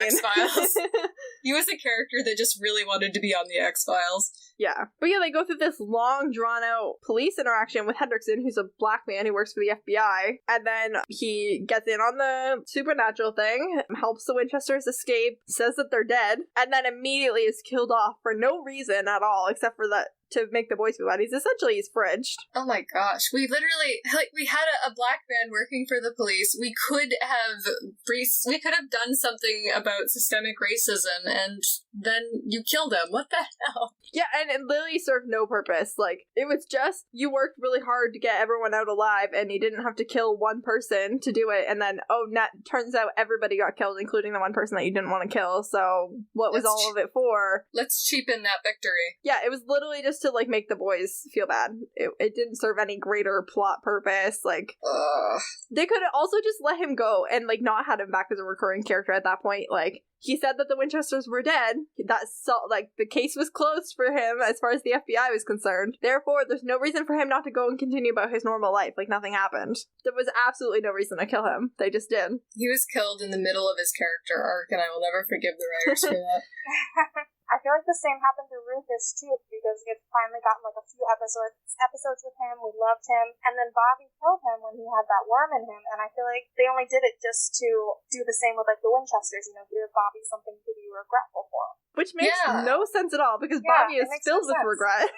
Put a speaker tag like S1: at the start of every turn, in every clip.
S1: X-Files. He was a character that just really wanted to be on the X-Files.
S2: Yeah. But yeah, they go through this long, drawn-out police interaction with Hendrickson, who's a black man who works for the FBI, and then he gets in on the supernatural thing, helps the Winchesters escape, says that they're dead, and then immediately is killed off for no reason at all, except for that to make the boys feel bad. He's fridged.
S1: Oh my gosh. We literally, we had a black man working for the police. We could have done something about systemic racism, and then you killed him. What the hell?
S2: Yeah, and it literally served no purpose. Like, it was just, you worked really hard to get everyone out alive, and you didn't have to kill one person to do it, and then, turns out everybody got killed, including the one person that you didn't want to kill, so what was all of it for?
S1: Let's cheapen that victory.
S2: Yeah, it was literally just to, like, make the boys feel bad. It didn't serve any greater plot purpose, like... They could have also just let him go and, like, not had him back as a recurring character at that point, like... He said that the Winchesters were dead. The case was closed for him as far as the FBI was concerned. Therefore, there's no reason for him not to go and continue about his normal life, like nothing happened. There was absolutely no reason to kill him. They just did.
S1: He was killed in the middle of his character arc, and I will never forgive the writers for that.
S3: I feel like the same happened to Rufus, too, because we had finally gotten, like, a few episodes with him, we loved him, and then Bobby killed him when he had that worm in him, and I feel like they only did it just to do the same with, like, the Winchesters, give Bobby something to be regretful for.
S2: Which makes no sense at all, because Bobby is filled with regret.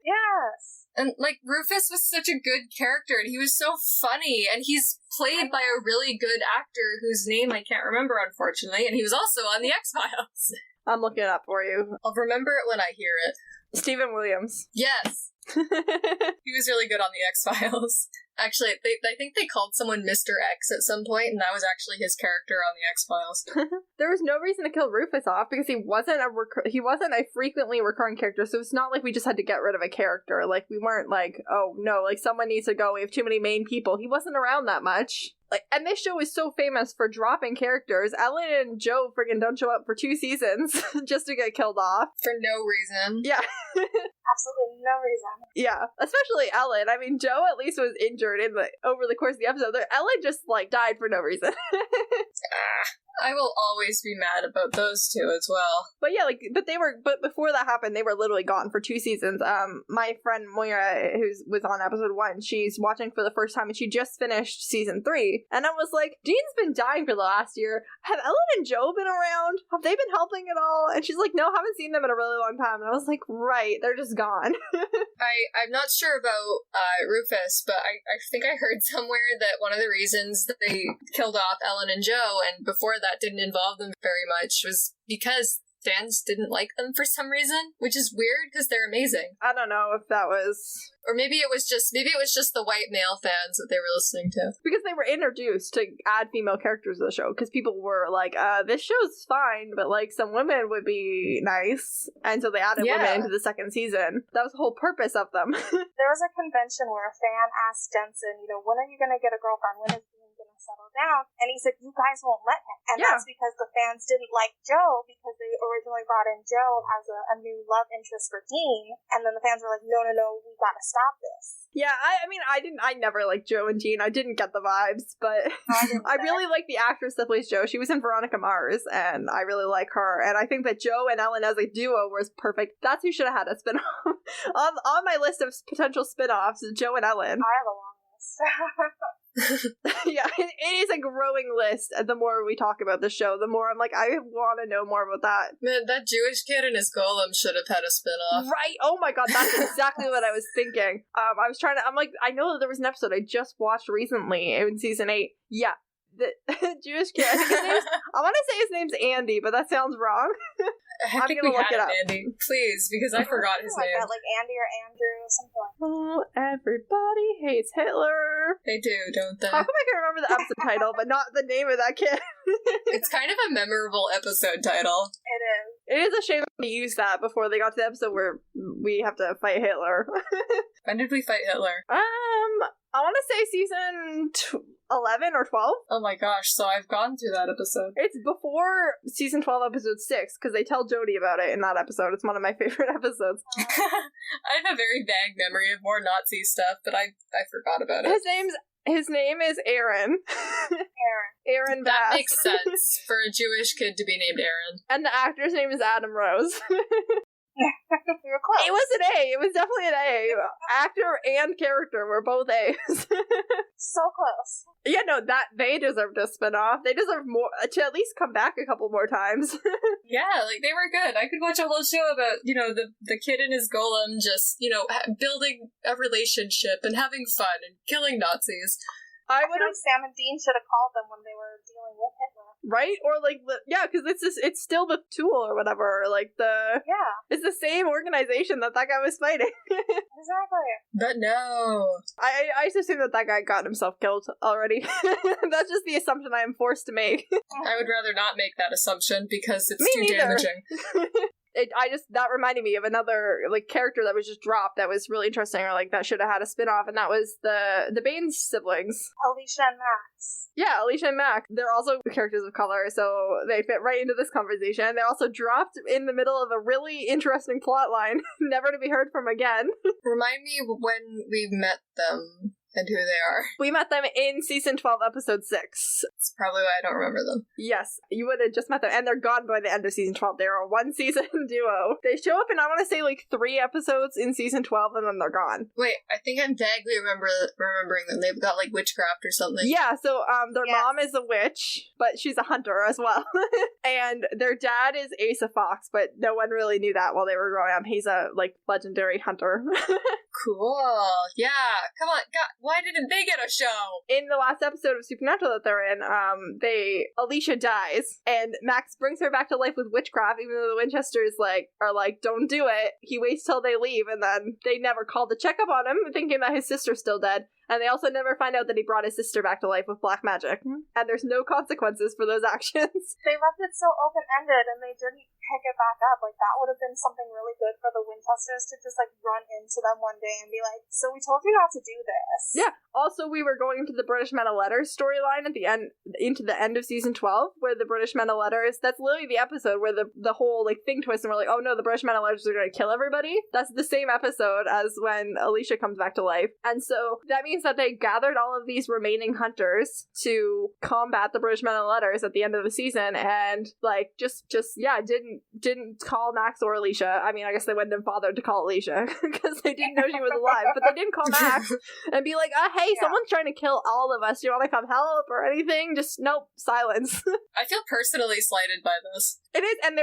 S3: Yes.
S1: And, like, Rufus was such a good character, and he was so funny, and he's played by a really good actor whose name I can't remember, unfortunately, and he was also on the X-Files.
S2: I'm looking it up for you.
S1: I'll remember it when I hear it.
S2: Stephen Williams.
S1: Yes. He was really good on the X-Files. Actually, I think they called someone Mr. X at some point, and that was actually his character on the X-Files.
S2: There was no reason to kill Rufus off, because he wasn't a frequently recurring character, so it's not like we just had to get rid of a character. Like, we weren't like, oh no, like, someone needs to go, we have too many main people. He wasn't around that much. Like, and this show is so famous for dropping characters. Ellen and Joe friggin' don't show up for 2 seasons just to get killed off.
S1: For no reason.
S2: Yeah.
S3: Absolutely no reason.
S2: Yeah, especially Ellen. I mean, Joe at least was injured over the course of the episode. Ellen just, like, died for no reason.
S1: I will always be mad about those two as well.
S2: But yeah, but before that happened, they were literally gone for 2 seasons. My friend Moira, who was on episode 1, she's watching for the first time, and she just finished season 3. And I was like, Dean's been dying for the last year. Have Ellen and Joe been around? Have they been helping at all? And she's like, no, haven't seen them in a really long time. And I was like, right, they're just gone.
S1: I'm not sure about Rufus, but I think I heard somewhere that one of the reasons that they killed off Ellen and Joe, and before that didn't involve them very much, was because fans didn't like them for some reason, which is weird because they're amazing.
S2: I don't know if that was...
S1: Or maybe it was just the white male fans that they were listening to.
S2: Because they were introduced to add female characters to the show, because people were like, this show's fine, but, like, some women would be nice. And so they added women into the second season. That was the whole purpose of them.
S3: There was a convention where a fan asked Jensen, when are you going to get a girlfriend? When is Dean going to settle down? And he said, you guys won't let him. And that's because the fans didn't like Joe, because they originally brought in Joe as a new love interest for Dean. And then the fans were like, no, we gotta stop this.
S2: Yeah, I never liked Joe and Dean. I didn't get the vibes, but I really like the actress that plays Joe. She was in Veronica Mars, and I really like her. And I think that Joe and Ellen as a duo was perfect. That's who should have had a spin-off. on my list of potential spin-offs is Joe and Ellen.
S3: I have a long list.
S2: Yeah, it is a growing list. The more we talk about the show, the more I'm like, I want to know more about that.
S1: Man, that Jewish kid and his golem should have had a spin-off.
S2: Right! Oh my god, that's exactly what I was thinking. I'm like, I know that there was an episode I just watched recently in season 8. Yeah, the Jewish kid. I want to say his name's Andy, but that sounds wrong.
S1: I think we look it up. Andy, please, because I forgot his name.
S3: Like Andy or Andrew or something like that.
S2: Oh, everybody hates Hitler.
S1: They do, don't they?
S2: How come I can remember the episode title, but not the name of that kid?
S1: It's kind of a memorable episode title.
S3: It is.
S2: It is a shame to use that before they got to the episode where we have to fight Hitler.
S1: When did we fight Hitler?
S2: I want to say season 11 or 12.
S1: Oh my gosh, so I've gone through that episode.
S2: It's before season 12, episode 6, because they tell Jodie about it in that episode. It's one of my favorite episodes.
S1: I have a very vague memory of more Nazi stuff, but I forgot about it.
S2: His name's His name is Aaron. Aaron Bass.
S1: That makes sense for a Jewish kid to be named Aaron.
S2: And the actor's name is Adam Rose.
S3: We were close.
S2: It was an A. It was definitely an A. Actor and character were both A's.
S3: So close.
S2: Yeah, no, that they deserved a spinoff. They deserve more to at least come back a couple more times.
S1: Yeah, like, they were good. I could watch a whole show about, the kid and his golem just, building a relationship and having fun and killing Nazis.
S2: I would have
S3: Sam and Dean should have called them when they were dealing with Hitler.
S2: Right? Or because it's still the Tool or whatever. It's the same organization that guy was fighting.
S3: Exactly.
S1: But no.
S2: I just assume that guy got himself killed already. That's just the assumption I am forced to make.
S1: I would rather not make that assumption because it's
S2: Me
S1: too
S2: neither.
S1: damaging.
S2: That reminded me of another character that was just dropped that was really interesting, or that should have had a spin-off, and that was the Baines siblings.
S3: Alicia and Max.
S2: Yeah, Alicia and Mac. They're also characters of color, so they fit right into this conversation. They're also dropped in the middle of a really interesting plot line, never to be heard from again.
S1: Remind me when we met them and who they are.
S2: We met them in season 12, episode 6.
S1: That's probably why I don't remember them.
S2: Yes, you would have just met them, and they're gone by the end of season 12. They're a one-season duo. They show up in, I want to say, 3 episodes in season 12, and then they're gone.
S1: Wait, I think I'm vaguely remembering them. They've got, witchcraft or something.
S2: Yeah, so their mom is a witch, but she's a hunter as well. And their dad is Asa Fox, but no one really knew that while they were growing up. He's a, legendary hunter.
S1: Cool. Yeah, come on. God, why didn't they get a show?
S2: In the last episode of Supernatural that they're in, Alicia dies, and Max brings her back to life with witchcraft, even though the Winchesters, are don't do it. He waits till they leave, and then they never call to check up on him, thinking that his sister's still dead. And they also never find out that he brought his sister back to life with black magic. And there's no consequences for those actions.
S3: They left it so open-ended, and they didn't pick it back up. That would have been something really good for the Winchesters to just, run into them one day and be like, so we told you not to do this.
S2: Yeah. Also, we were going into the British Men of Letters storyline at the end, into the end of season 12, where the British Men of Letters, that's literally the episode where the whole, thing twist, and we're like, oh no, the British Men of Letters are going to kill everybody. That's the same episode as when Alicia comes back to life. And so, that means that they gathered all of these remaining hunters to combat the British Men of Letters at the end of the season, and, didn't call Max or Alicia. I mean, I guess they wouldn't have bothered to call Alicia, because they didn't know she was alive, but they didn't call Max and be like, hey, someone's trying to kill all of us. Do you want to come help or anything? Just, nope, silence.
S1: I feel personally slighted by this.
S2: It is, and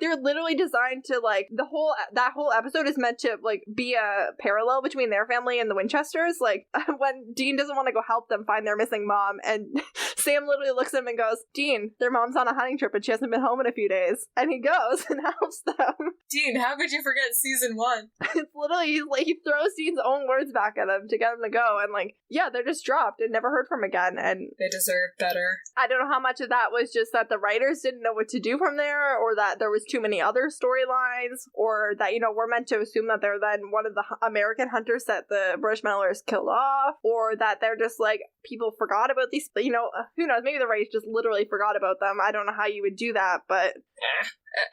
S2: they're literally designed to, that whole episode is meant to, be a parallel between their family and the Winchesters. When Dean doesn't want to go help them find their missing mom, and Sam literally looks at him and goes, Dean, their mom's on a hunting trip and she hasn't been home in a few days. And he goes and helps them.
S1: Dean, how could you forget season 1?
S2: It's literally, he throws Dean's own words back at him to get him to go, and they're just dropped and never heard from again, and
S1: they deserve better.
S2: I don't know how much of that was just that the writers didn't know what to do from there, or that there was too many other storylines, or that, we're meant to assume that they're then one of the American hunters that the British Mellors killed off, or that they're just people forgot about these, who knows, maybe the writers just literally forgot about them. I don't know how you would do that, but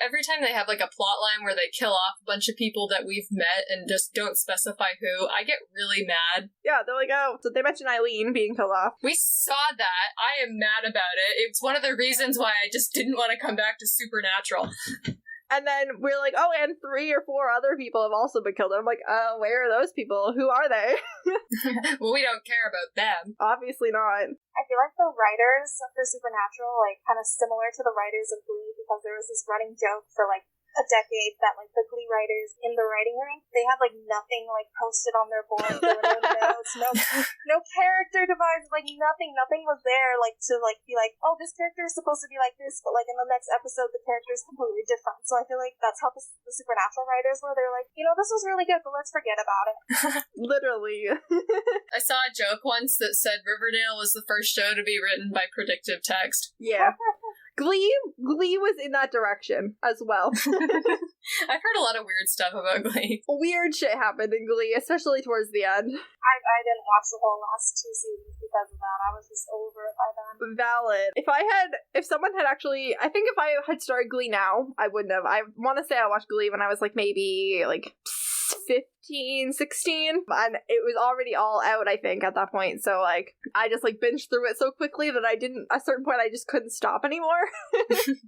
S1: every time they have a plot line where they kill off a bunch of people that we've met and just don't specify who, I get really mad.
S2: Yeah, they're oh, so they mentioned Eileen being killed off.
S1: We saw that. I am mad about it. It's one of the reasons why I just didn't want to come back to Supernatural.
S2: And then we're and 3 or 4 other people have also been killed. And I'm where are those people? Who are they?
S1: Well, we don't care about them.
S2: Obviously not.
S3: I feel like the writers for Supernatural, kind of similar to the writers of Glee, because there was this running joke for, a decade that, the Glee writers in the writing room, they had, nothing, posted on their board. There were no notes, no character designs, nothing was there, to, be oh, this character is supposed to be like this, but, in the next episode, the character is completely different. So I feel like that's how the Supernatural writers were. They're this was really good, but let's forget about it.
S2: Literally.
S1: I saw a joke once that said Riverdale was the first show to be written by predictive text.
S2: Yeah. Glee was in that direction as well.
S1: I've heard a lot of weird stuff about Glee.
S2: Weird shit happened in Glee, especially towards the end.
S3: I didn't watch the whole last 2 seasons because of that. I was just over it by then.
S2: Valid. If someone had actually, I think if I had started Glee now, I wouldn't have. I want to say I watched Glee when I was maybe 15, 16, and it was already all out, I think, at that point. So, like, I just, like, binged through it so quickly that at a certain point, I just couldn't stop anymore.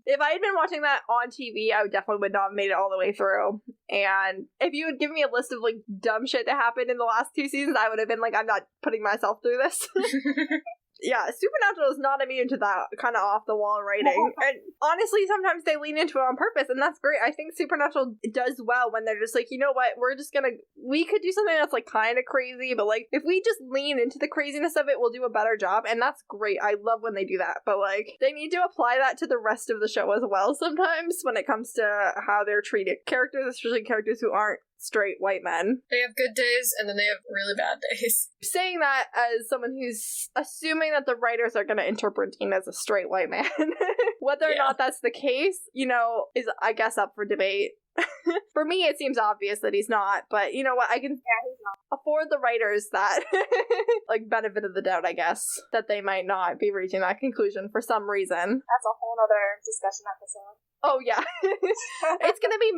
S2: If I had been watching that on TV, I definitely would not have made it all the way through. And if you would give me a list of, like, dumb shit that happened in the last 2 seasons, I would have been like, I'm not putting myself through this. Yeah, Supernatural is not immune to that kind of off-the-wall writing. And honestly, sometimes they lean into it on purpose, and that's great. I think Supernatural does well when they're just like, you know what, we could do something that's, like, kind of crazy, but, like, if we just lean into the craziness of it, we'll do a better job, and that's great. I love when they do that, but, like, they need to apply that to the rest of the show as well sometimes when it comes to how they're treated. Characters, especially characters who aren't straight white men.
S1: They have good days, and then they have really bad days.
S2: Saying that as someone who's assuming that the writers are going to interpret Dean as a straight white man, whether or not that's the case, you know, is, I guess, up for debate. For me, it seems obvious that he's not, but you know what? I can afford the writers that, like, benefit of the doubt, I guess, that they might not be reaching that conclusion for some reason.
S3: That's a whole other discussion episode.
S2: Oh, yeah. It's going to be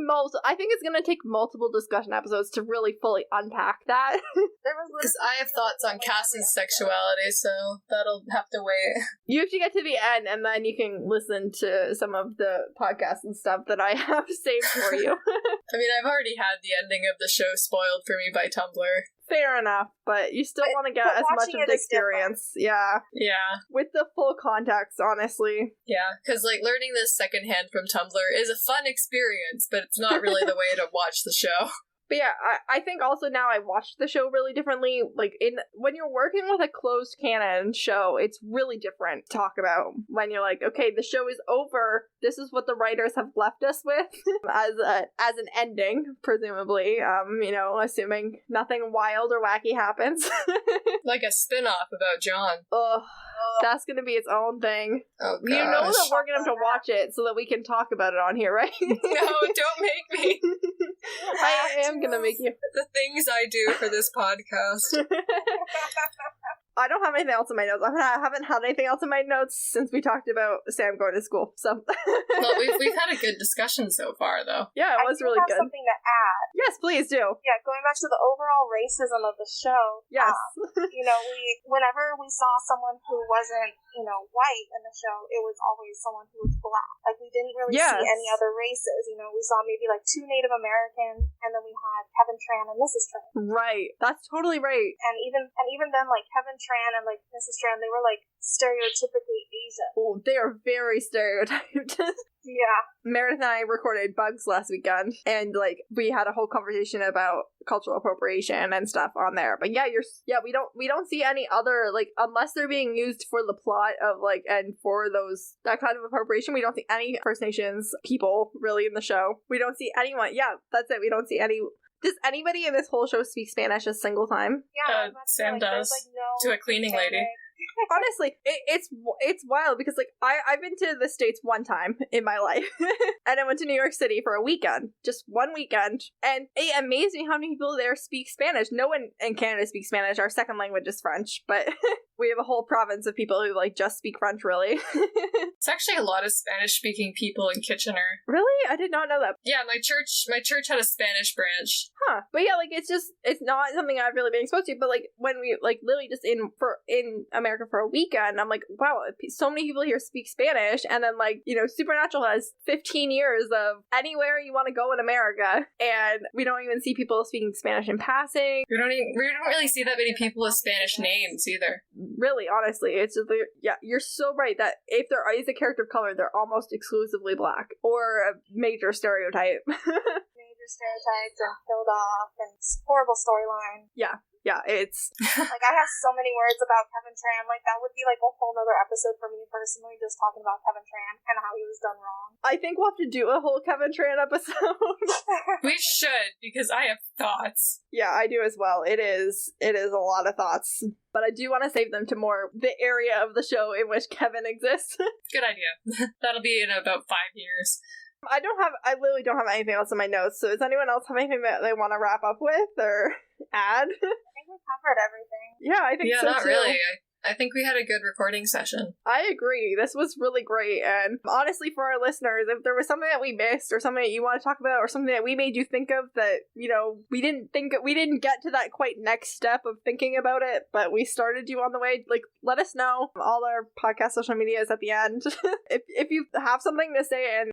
S2: I think it's going to take multiple discussion episodes to really fully unpack that.
S1: Because I have thoughts on Cass's sexuality, so that'll have to wait.
S2: You have to get to the end, and then you can listen to some of the podcasts and stuff that I have saved for you.
S1: I mean, I've already had the ending of the show spoiled for me by Tumblr.
S2: Fair enough, but you still want to get as much of the experience. Yeah.
S1: Yeah.
S2: With the full context, honestly.
S1: Yeah, because, like, learning this secondhand from Tumblr is a fun experience, but it's not really the way to watch the show.
S2: But yeah, I think also now I watched the show really differently. Like, when you're working with a closed canon show, it's really different to talk about. When you're like, okay, the show is over. This is what the writers have left us with as an ending, presumably. You know, assuming nothing wild or wacky happens.
S1: Like a spin-off about John.
S2: Ugh. That's gonna be its own thing.
S1: Oh, gosh.
S2: You know that we're gonna have to watch it so that we can talk about it on here, right?
S1: No, don't make me.
S2: I am gonna make you.
S1: The things I do for this podcast.
S2: I don't have anything else in my notes. I haven't had anything else in my notes since we talked about Sam going to school. So,
S1: well, we've had a good discussion so far, though.
S2: Yeah, it was really good.
S3: I have something to add.
S2: Yes, please do.
S3: Yeah, going back to the overall racism of the show.
S2: Yes.
S3: You know, whenever we saw someone who wasn't, you know, white in the show, it was always someone who was black. Like, we didn't really see any other races. You know, we saw maybe like 2 Native Americans, and then we had Kevin Tran and Mrs. Tran.
S2: Right. That's totally right.
S3: And even then, like, Kevin Tran and, like, Mrs. Tran, they were, like, stereotypically Asian.
S2: Oh, they are very stereotyped.
S3: Yeah.
S2: Meredith and I recorded Bugs last weekend, and, like, we had a whole conversation about cultural appropriation and stuff on there. But yeah, we don't see any other, like, unless they're being used for the plot of, like, and for that kind of appropriation, we don't see any First Nations people really in the show. We don't see anyone. Yeah, that's it. We don't see any. Does anybody in this whole show speak Spanish a single time?
S3: Yeah,
S1: Sam does. Like, no to a cleaning lady.
S2: Honestly, it's wild because, like, I've been to the States one time in my life, and I went to New York City for a weekend, just one weekend, and it amazed me how many people there speak Spanish. No one in Canada speaks Spanish. Our second language is French, but we have a whole province of people who, like, just speak French, really.
S1: It's actually a lot of Spanish-speaking people in Kitchener.
S2: Really? I did not know that.
S1: Yeah, my church had a Spanish branch.
S2: Huh. But yeah, like, it's not something I've really been exposed to, but, like, when we, like, literally just in America for a weekend, I'm like, wow, so many people here speak Spanish, and then, like, you know, Supernatural has 15 years of anywhere you want to go in America, and we don't even see people speaking Spanish in passing.
S1: We don't really see that many people with Spanish names either.
S2: Really, honestly, it's just, yeah, you're so right that if there is a character of color, they're almost exclusively black, or a major stereotype.
S3: Major stereotypes and killed off, and horrible storyline.
S2: Yeah, it's...
S3: Like, I have so many words about Kevin Tran. Like, that would be, like, a whole nother episode for me personally, just talking about Kevin Tran and how he was done wrong.
S2: I think we'll have to do a whole Kevin Tran episode.
S1: We should, because I have thoughts.
S2: Yeah, I do as well. It is a lot of thoughts. But I do want to save them to more the area of the show in which Kevin exists.
S1: Good idea. That'll be in about 5 years.
S2: I literally don't have anything else in my notes, so does anyone else have anything that they want to wrap up with or add?
S3: I think we covered everything.
S2: Yeah, I think so
S1: not
S2: too.
S1: really. I think we had a good recording session.
S2: I agree. This was really great. And honestly, for our listeners, if there was something that we missed or something that you want to talk about or something that we made you think of that, we didn't get to that quite next step of thinking about it, but we started you on the way, like, let us know. All our podcast social media is at the end. If you have something to say and